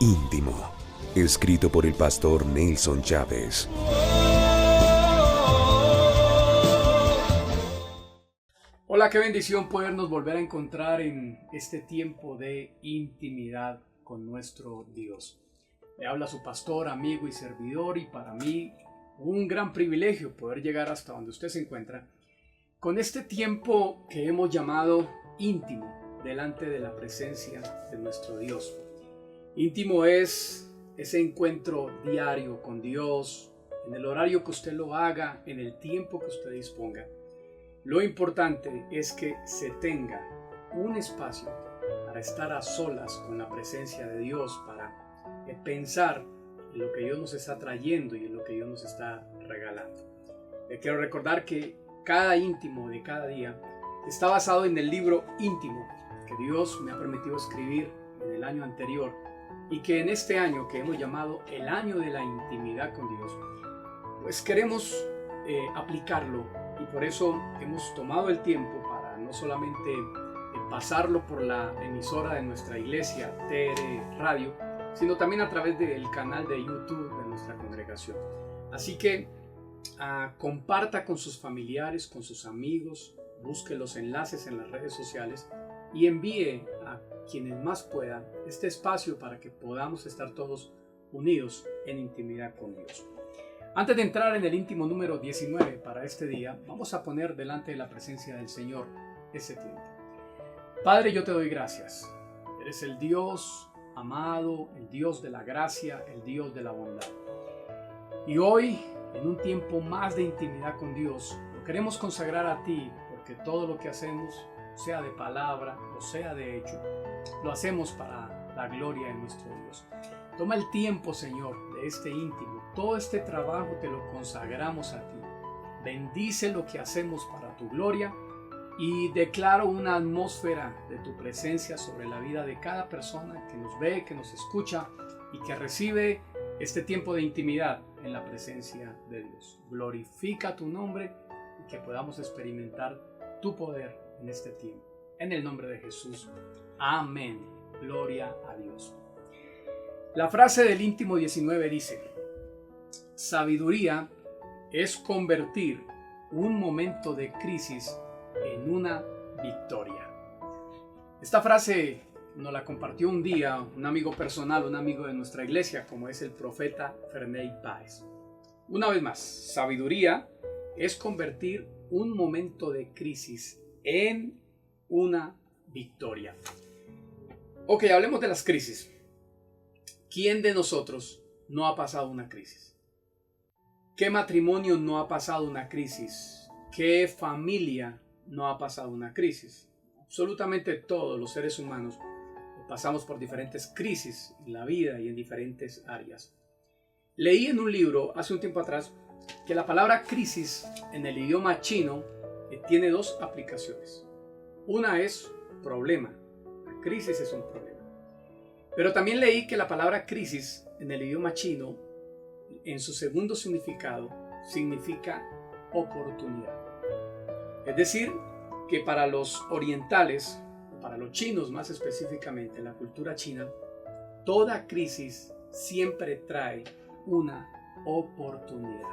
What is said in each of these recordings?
Íntimo, escrito por el pastor Nelson Chávez. Hola, qué bendición podernos volver a encontrar en este tiempo de intimidad con nuestro Dios. Le habla su pastor, amigo y servidor, y para mí un gran privilegio poder llegar hasta donde usted se encuentra con este tiempo que hemos llamado íntimo delante de la presencia de nuestro Dios. Íntimo es ese encuentro diario con Dios, en el horario que usted lo haga, en el tiempo que usted disponga. Lo importante es que se tenga un espacio para estar a solas con la presencia de Dios, para pensar en lo que Dios nos está trayendo y en lo que Dios nos está regalando. Le quiero recordar que cada íntimo de cada día está basado en el libro íntimo que Dios me ha permitido escribir en el año anterior, y que en este año que hemos llamado el año de la intimidad con Dios, pues queremos aplicarlo, y por eso hemos tomado el tiempo para no solamente pasarlo por la emisora de nuestra iglesia, TR Radio, sino también a través del canal de YouTube de nuestra congregación. Así que comparta con sus familiares, con sus amigos, busque los enlaces en las redes sociales y envíe a quienes más puedan este espacio para que podamos estar todos unidos en intimidad con Dios. Antes de entrar en el íntimo número 19 para este día, vamos a poner delante de la presencia del Señor ese tiempo. Padre, yo te doy gracias. Eres el Dios amado, el Dios de la gracia, el Dios de la bondad. Y hoy, en un tiempo más de intimidad con Dios, lo queremos consagrar a ti, porque todo lo que hacemos, sea de palabra o sea de hecho, lo hacemos para la gloria de nuestro Dios. Toma el tiempo, Señor, de este íntimo. Todo este trabajo te lo consagramos a ti. Bendice lo que hacemos para tu gloria, y declaro una atmósfera de tu presencia sobre la vida de cada persona que nos ve, que nos escucha y que recibe este tiempo de intimidad en la presencia de Dios. Glorifica tu nombre y que podamos experimentar tu poder en este tiempo. En el nombre de Jesús. Amén. Gloria a Dios. La frase del íntimo 19 dice: sabiduría es convertir un momento de crisis en una victoria. Esta frase nos la compartió un día un amigo personal, un amigo de nuestra iglesia, como es el profeta Ferney Páez. Una vez más, sabiduría es convertir un momento de crisis en una victoria. Ok, hablemos de las crisis. ¿Quién de nosotros no ha pasado una crisis? ¿Qué matrimonio no ha pasado una crisis? ¿Qué familia no ha pasado una crisis? Absolutamente todos los seres humanos pasamos por diferentes crisis en la vida y en diferentes áreas. Leí en un libro hace un tiempo atrás que la palabra crisis en el idioma chino tiene dos aplicaciones. Una es problema. La crisis es un problema. Pero también leí que la palabra crisis en el idioma chino, en su segundo significado, significa oportunidad. Es decir, que para los orientales, para los chinos más específicamente, la cultura china, toda crisis siempre trae una oportunidad.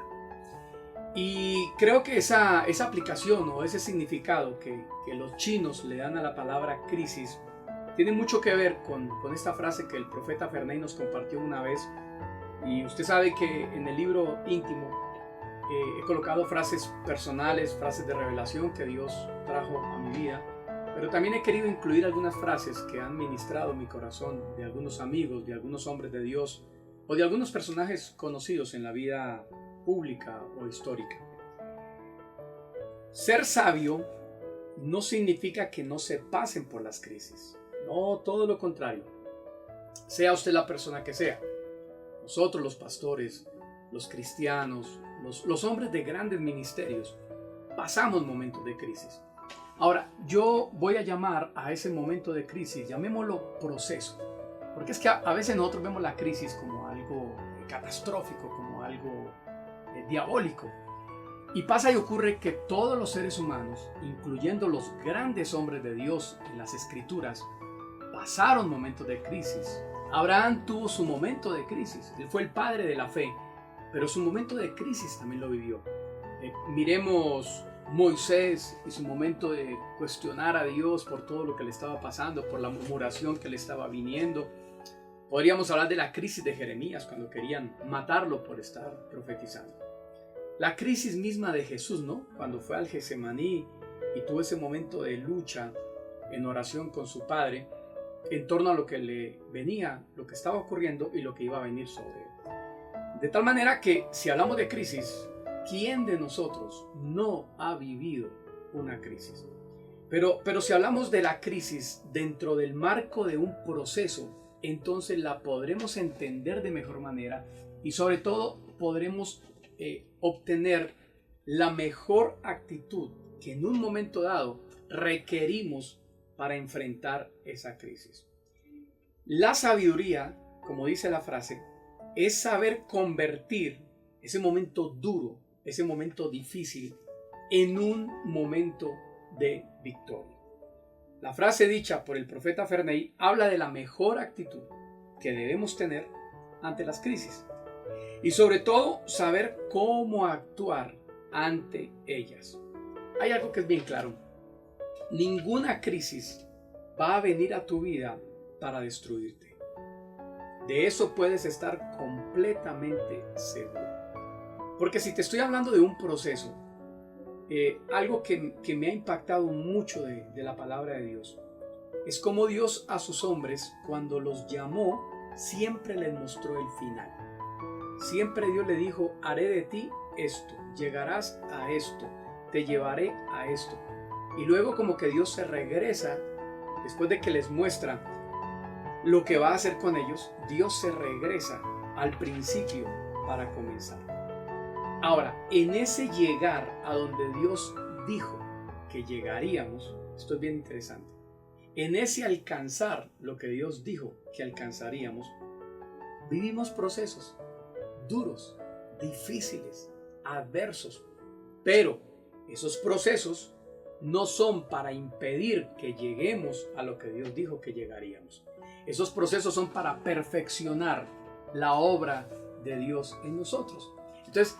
Y creo que esa aplicación o ese significado que los chinos le dan a la palabra crisis tiene mucho que ver con esta frase que el profeta Ferney nos compartió una vez. Y usted sabe que en el libro íntimo he colocado frases personales, frases de revelación que Dios trajo a mi vida, pero también he querido incluir algunas frases que han ministrado mi corazón, de algunos amigos, de algunos hombres de Dios o de algunos personajes conocidos en la vida pública o histórica. Ser sabio no significa que no se pasen por las crisis. No, todo lo contrario. Sea usted la persona que sea, nosotros los pastores, los cristianos, los hombres de grandes ministerios, pasamos momentos de crisis. Ahora, yo voy a llamar a ese momento de crisis, llamémoslo proceso, porque es que a veces nosotros vemos la crisis como algo catastrófico, como algo diabólico. Y pasa y ocurre que todos los seres humanos, incluyendo los grandes hombres de Dios en las Escrituras, pasaron momentos de crisis Abraham tuvo su momento de crisis. Él fue el padre de la fe, pero su momento de crisis también lo vivió. Miremos Moisés y su momento de cuestionar a Dios por todo lo que le estaba pasando, por la murmuración que le estaba viniendo. Podríamos hablar de la crisis de Jeremías cuando querían matarlo por estar profetizando. La crisis misma de Jesús, ¿no? Cuando fue al Getsemaní y tuvo ese momento de lucha en oración con su Padre en torno a lo que le venía, lo que estaba ocurriendo y lo que iba a venir sobre él. De tal manera que si hablamos de crisis, ¿quién de nosotros no ha vivido una crisis? Pero si hablamos de la crisis dentro del marco de un proceso, entonces la podremos entender de mejor manera y sobre todo podremos obtener la mejor actitud que en un momento dado requerimos para enfrentar esa crisis. La sabiduría, como dice la frase, es saber convertir ese momento duro, ese momento difícil, en un momento de victoria. La frase dicha por el profeta Ferney habla de la mejor actitud que debemos tener ante las crisis y sobre todo saber cómo actuar ante ellas. Hay algo que es bien claro: ninguna crisis va a venir a tu vida para destruirte. De eso puedes estar completamente seguro. Porque si te estoy hablando de un proceso, algo que me ha impactado mucho de la palabra de Dios es cómo Dios a sus hombres, cuando los llamó, siempre les mostró el final. Siempre Dios le dijo: haré de ti esto, llegarás a esto, te llevaré a esto. Y luego como que Dios se regresa, después de que les muestra lo que va a hacer con ellos, Dios se regresa al principio para comenzar. Ahora, en ese llegar a donde Dios dijo que llegaríamos, esto es bien interesante. En ese alcanzar lo que Dios dijo que alcanzaríamos, vivimos procesos duros, difíciles, adversos, pero esos procesos no son para impedir que lleguemos a lo que Dios dijo que llegaríamos. Esos procesos son para perfeccionar la obra de Dios en nosotros. Entonces,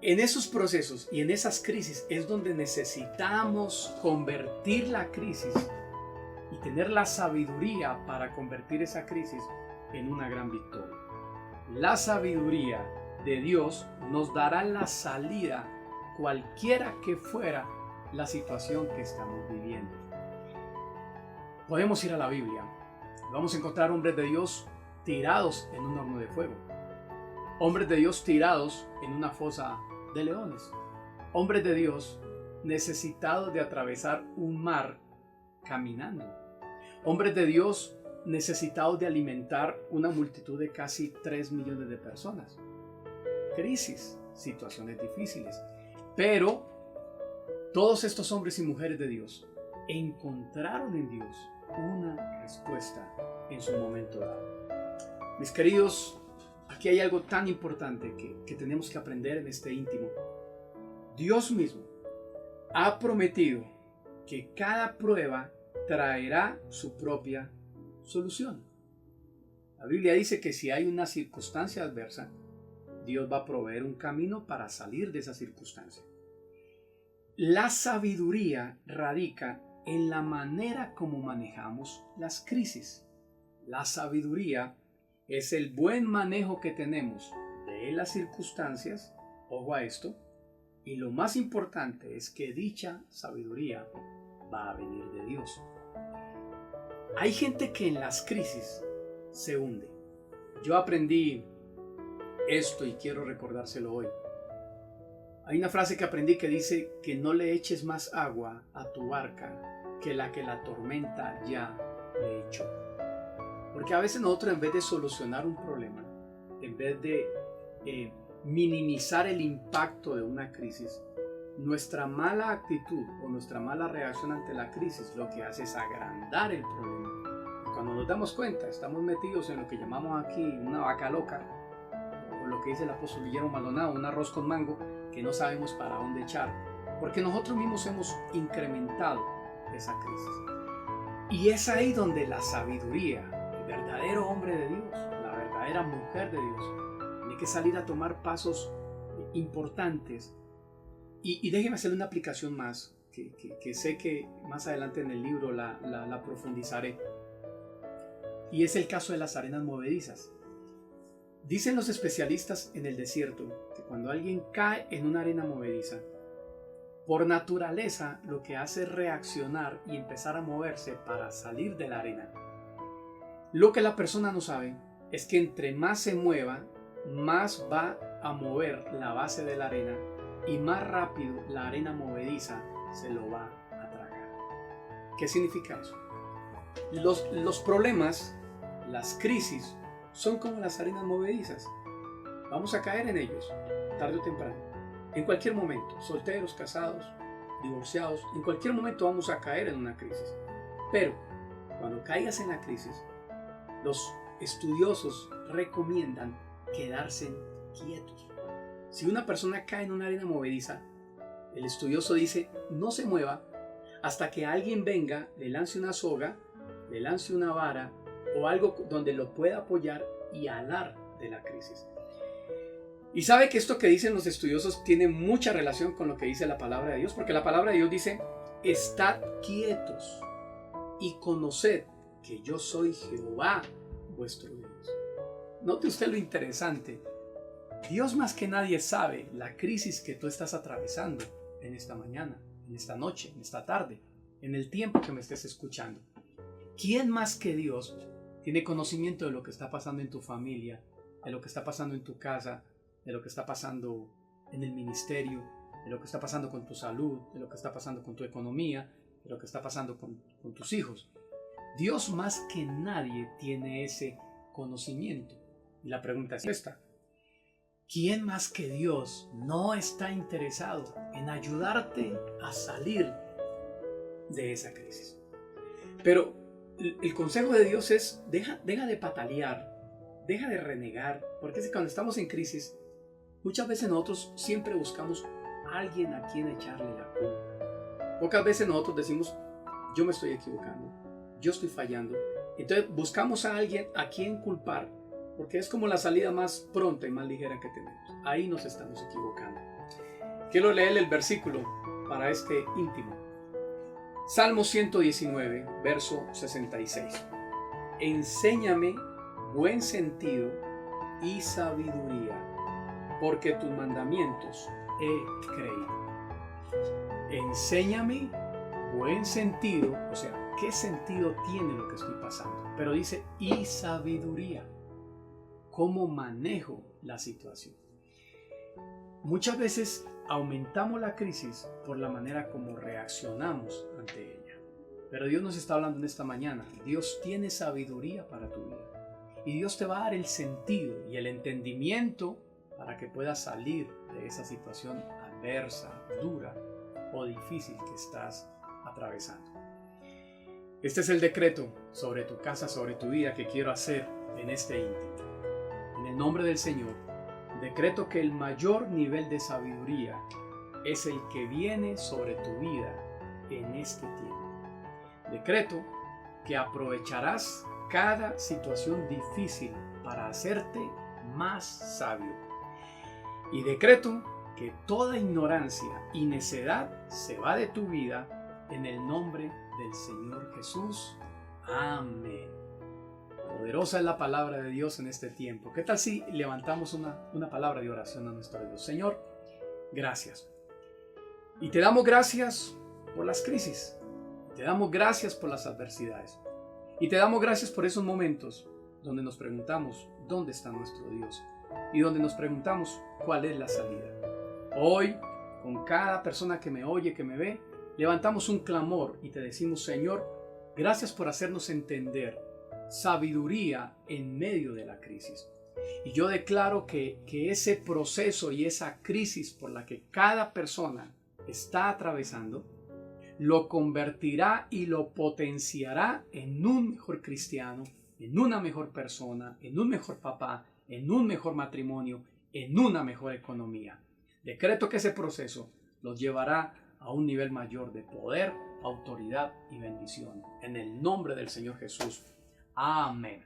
en esos procesos y en esas crisis es donde necesitamos convertir la crisis y tener la sabiduría para convertir esa crisis en una gran victoria. La sabiduría de Dios nos dará la salida cualquiera que fuera la situación que estamos viviendo. Podemos ir a la Biblia. Vamos a encontrar hombres de Dios tirados en un horno de fuego. Hombres de Dios tirados en una fosa de leones. Hombres de Dios necesitados de atravesar un mar caminando. Hombres de Dios necesitados de alimentar una multitud de casi 3 millones de personas. Crisis, situaciones difíciles. Pero todos estos hombres y mujeres de Dios encontraron en Dios una respuesta en su momento dado. Mis queridos, aquí hay algo tan importante que tenemos que aprender en este íntimo. Dios mismo ha prometido que cada prueba traerá su propia solución. La Biblia dice que si hay una circunstancia adversa, Dios va a proveer un camino para salir de esa circunstancia. La sabiduría radica en la manera como manejamos las crisis. La sabiduría es el buen manejo que tenemos de las circunstancias, ojo a esto, y lo más importante es que dicha sabiduría va a venir de Dios. Hay gente que en las crisis se hunde. Yo aprendí esto y quiero recordárselo hoy. Hay una frase que aprendí que dice que no le eches más agua a tu barca que la tormenta ya le echó. Porque a veces nosotros, en vez de solucionar un problema, en vez de minimizar el impacto de una crisis, nuestra mala actitud o nuestra mala reacción ante la crisis lo que hace es agrandar el problema. Y cuando nos damos cuenta, estamos metidos en lo que llamamos aquí una vaca loca, o lo que dice el apóstol Guillermo Maldonado, un arroz con mango que no sabemos para dónde echar, porque nosotros mismos hemos incrementado esa crisis. Y es ahí donde la sabiduría, verdadero hombre de Dios, la verdadera mujer de Dios, tiene que salir a tomar pasos importantes. Y déjeme hacerle una aplicación más, que sé que más adelante en el libro la profundizaré. Y es el caso de las arenas movedizas. Dicen los especialistas en el desierto que cuando alguien cae en una arena movediza, por naturaleza lo que hace es reaccionar y empezar a moverse para salir de la arena. Lo que la persona no sabe es que entre más se mueva, más va a mover la base de la arena y más rápido la arena movediza se lo va a tragar. ¿Qué significa eso? Los problemas, las crisis, son como las arenas movedizas. Vamos a caer en ellos, tarde o temprano. En cualquier momento, solteros, casados, divorciados, en cualquier momento vamos a caer en una crisis. Pero cuando caigas en la crisis, los estudiosos recomiendan quedarse quietos. Si una persona cae en una arena movediza, el estudioso dice no se mueva hasta que alguien venga, le lance una soga, le lance una vara o algo donde lo pueda apoyar y alar de la crisis. Y sabe que esto que dicen los estudiosos tiene mucha relación con lo que dice la palabra de Dios, porque la palabra de Dios dice: estad quietos y conoced que yo soy Jehová vuestro Dios. Note usted lo interesante. Dios más que nadie sabe la crisis que tú estás atravesando en esta mañana, en esta noche, en esta tarde, en el tiempo que me estés escuchando. ¿Quién más que Dios tiene conocimiento de lo que está pasando en tu familia, de lo que está pasando en tu casa, de lo que está pasando en el ministerio, de lo que está pasando con tu salud, de lo que está pasando con tu economía, de lo que está pasando con tus hijos? Dios más que nadie tiene ese conocimiento. Y la pregunta es esta: ¿quién más que Dios no está interesado en ayudarte a salir de esa crisis? Pero el consejo de Dios es: deja de patalear, deja de renegar, porque cuando estamos en crisis, muchas veces nosotros siempre buscamos a alguien a quien echarle la culpa. Pocas veces nosotros decimos: yo me estoy equivocando, yo estoy fallando. Entonces buscamos a alguien a quien culpar, porque es como la salida más pronta y más ligera que tenemos. Ahí nos estamos equivocando. Quiero leer el versículo para este íntimo. Salmo 119, verso 66. Enséñame buen sentido y sabiduría, porque tus mandamientos he creído. Enséñame buen sentido, o sea, ¿qué sentido tiene lo que estoy pasando? Pero dice, y sabiduría. ¿Cómo manejo la situación? Muchas veces aumentamos la crisis por la manera como reaccionamos ante ella. Pero Dios nos está hablando en esta mañana. Dios tiene sabiduría para tu vida. Y Dios te va a dar el sentido y el entendimiento para que puedas salir de esa situación adversa, dura o difícil que estás atravesando. Este es el decreto sobre tu casa, sobre tu vida que quiero hacer en este íntimo. En el nombre del Señor, decreto que el mayor nivel de sabiduría es el que viene sobre tu vida en este tiempo. Decreto que aprovecharás cada situación difícil para hacerte más sabio. Y decreto que toda ignorancia y necedad se va de tu vida en el nombre del Señor Jesús. Amén. Poderosa es la palabra de Dios en este tiempo. ¿Qué tal si levantamos una palabra de oración a nuestro Dios? Señor, gracias. Y te damos gracias por las crisis. Te damos gracias por las adversidades. Y te damos gracias por esos momentos donde nos preguntamos dónde está nuestro Dios y donde nos preguntamos cuál es la salida. Hoy, con cada persona que me oye, que me ve, levantamos un clamor y te decimos: Señor, gracias por hacernos entender sabiduría en medio de la crisis. Y yo declaro que ese proceso y esa crisis por la que cada persona está atravesando, lo convertirá y lo potenciará en un mejor cristiano, en una mejor persona, en un mejor papá, en un mejor matrimonio, en una mejor economía. Decreto que ese proceso los llevará a un nivel mayor de poder, autoridad y bendición. En el nombre del Señor Jesús. Amén.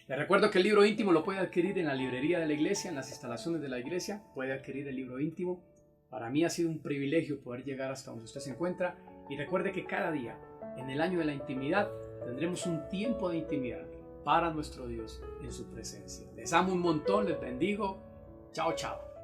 Les recuerdo que el libro íntimo lo puede adquirir en la librería de la iglesia, en las instalaciones de la iglesia. Puede adquirir el libro íntimo. Para mí ha sido un privilegio poder llegar hasta donde usted se encuentra. Y recuerde que cada día, en el año de la intimidad, tendremos un tiempo de intimidad para nuestro Dios en su presencia. Les amo un montón, les bendigo. Chao, chao.